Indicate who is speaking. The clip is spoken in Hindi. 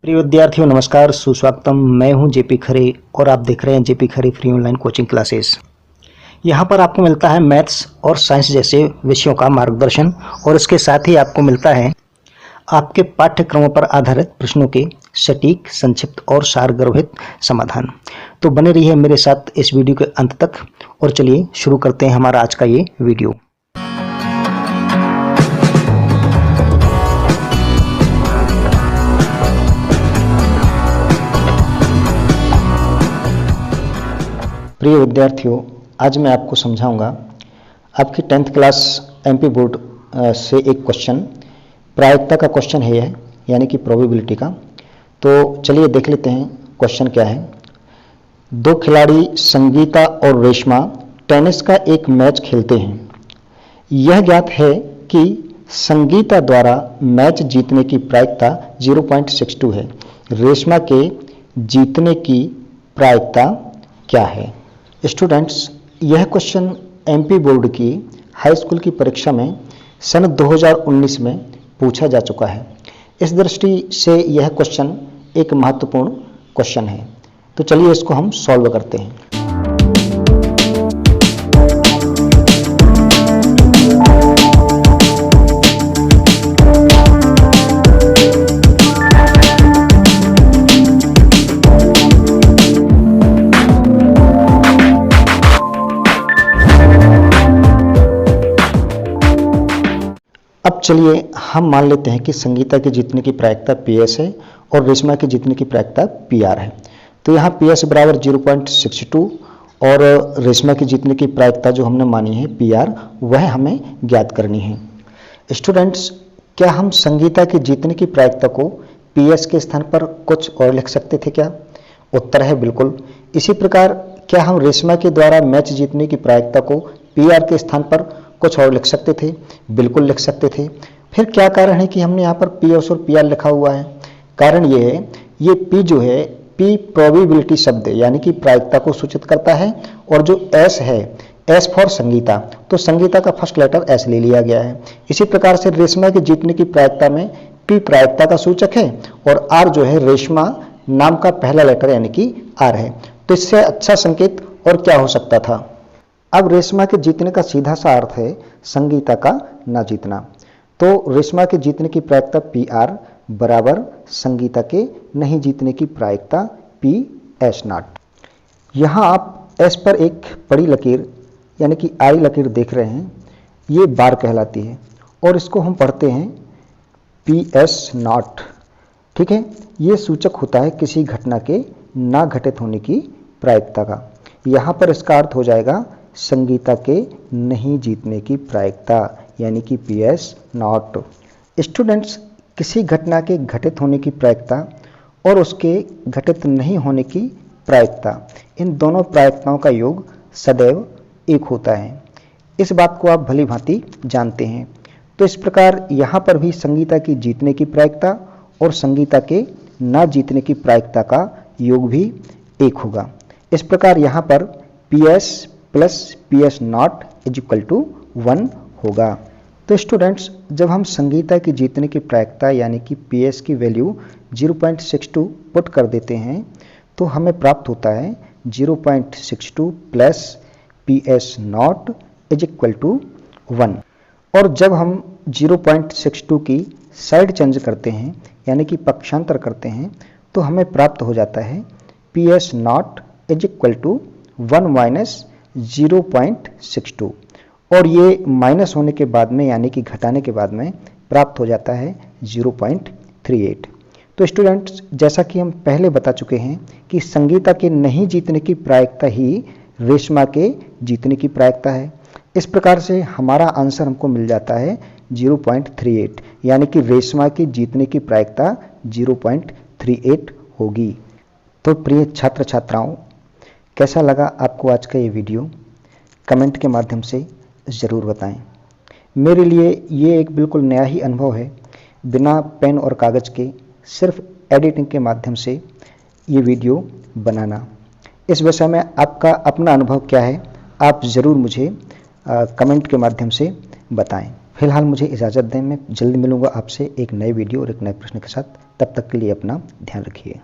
Speaker 1: प्रिय विद्यार्थियों नमस्कार, सुस्वागतम। मैं हूं जेपी खरे और आप देख रहे हैं जेपी खरे फ्री ऑनलाइन कोचिंग क्लासेस। यहां पर आपको मिलता है मैथ्स और साइंस जैसे विषयों का मार्गदर्शन और इसके साथ ही आपको मिलता है आपके पाठ्यक्रमों पर आधारित प्रश्नों के सटीक, संक्षिप्त और सारगर्भित समाधान। तो बने रहिए मेरे साथ इस वीडियो के अंत तक और चलिए शुरू करते हैं हमारा आज का ये वीडियो। प्रिय विद्यार्थियों, आज मैं आपको समझाऊंगा आपकी 10th क्लास एमपी बोर्ड से एक क्वेश्चन, प्रायिकता का क्वेश्चन है यह, यानी कि प्रोबेबिलिटी का। तो चलिए देख लेते हैं क्वेश्चन क्या है। दो खिलाड़ी संगीता और रेशमा टेनिस का एक मैच खेलते हैं। यह ज्ञात है कि संगीता द्वारा मैच जीतने की प्रायिकता 0.62 है। रेशमा के जीतने की प्रायिकता क्या है? स्टूडेंट्स, यह क्वेश्चन एमपी बोर्ड की हाई स्कूल की परीक्षा में सन 2019 में पूछा जा चुका है। इस दृष्टि से यह क्वेश्चन एक महत्वपूर्ण क्वेश्चन है। तो चलिए इसको हम सॉल्व करते हैं। अब चलिए हम मान लेते हैं कि संगीता के जीतने की प्रायिकता PS है और रेशमा के जीतने की प्रायिकता PR है। तो यहाँ PS बराबर 0.62 और रेशमा के जीतने की प्रायिकता जो हमने मानी है PR, वह हमें ज्ञात करनी है। स्टूडेंट्स, क्या हम संगीता के जीतने की प्रायिकता को PS के स्थान पर कुछ और लिख सकते थे क्या? उत्तर है बिल्कुल। इसी प्रकार क्या हम रेशमा के द्वारा मैच जीतने की प्रायिकता को PR के स्थान पर कुछ और लिख सकते थे? बिल्कुल लिख सकते थे। फिर क्या कारण है कि हमने यहाँ पर PS और PR लिखा हुआ है? कारण ये है, ये P जो है, P प्रोबेबिलिटी शब्द है, यानी कि प्रायिकता को सूचित करता है, और जो S है, S फॉर संगीता, तो संगीता का फर्स्ट लेटर S ले लिया गया है। इसी प्रकार से रेशमा के जीतने की प्रायिकता में P प्रायिकता का सूचक है और R जो है रेशमा नाम का पहला लेटर यानी कि R है। तो इससे अच्छा संकेत और क्या हो सकता था? अब रेशमा के जीतने का सीधा सा अर्थ है संगीता का ना जीतना। तो रेशमा के जीतने की प्रायिकता PR बराबर संगीता के नहीं जीतने की प्रायिकता PS0। यहाँ आप S पर एक बड़ी लकीर यानी कि I लकीर देख रहे हैं, ये बार कहलाती है और इसको हम पढ़ते हैं PS0। ठीक है, ये सूचक होता है किसी घटना के ना घटित होने की प्रायिकता का। यहाँ पर इसका अर्थ हो जाएगा संगीता के नहीं जीतने की प्रायिकता, यानी कि PS0। स्टूडेंट्स, किसी घटना के घटित होने की प्रायिकता और उसके घटित नहीं होने की प्रायिकता, इन दोनों प्रायिकताओं का योग सदैव एक होता है। इस बात को आप भली भांति जानते हैं। तो इस प्रकार यहाँ पर भी संगीता की जीतने की प्रायिकता और संगीता के ना जीतने की प्रायिकता का योग भी एक होगा। इस प्रकार यहाँ पर PS plus PS0 is equal to 1 होगा। तो स्टूडेंट्स, जब हम संगीता की जीतने की प्रायिकता यानी कि PS की वैल्यू 0.62 पुट कर देते हैं तो हमें प्राप्त होता है 0.62 plus PS0 is equal to 1। और जब हम 0.62 की साइड चेंज करते हैं यानी कि पक्षांतर करते हैं तो हमें प्राप्त हो जाता है PS0 is equal to 1 minus 0.62, और ये माइनस होने के बाद में यानी कि घटाने के बाद में प्राप्त हो जाता है 0.38। तो स्टूडेंट्स, जैसा कि हम पहले बता चुके हैं कि संगीता के नहीं जीतने की प्रायिकता ही रेशमा के जीतने की प्रायिकता है। इस प्रकार से हमारा आंसर हमको मिल जाता है 0.38, यानी कि रेशमा की जीतने की प्रायिकता 0.38 होगी। तो प्रिय छात्र छात्राओं, कैसा लगा आपको आज का ये वीडियो? कमेंट के माध्यम से ज़रूर बताएं। मेरे लिए ये एक बिल्कुल नया ही अनुभव है, बिना पेन और कागज़ के सिर्फ एडिटिंग के माध्यम से ये वीडियो बनाना। इस विषय में आपका अपना अनुभव क्या है, आप ज़रूर मुझे कमेंट के माध्यम से बताएं। फिलहाल मुझे इजाज़त दें, मैं जल्द मिलूंगा आपसे एक नए वीडियो और एक नए प्रश्न के साथ। तब तक के लिए अपना ध्यान रखिए।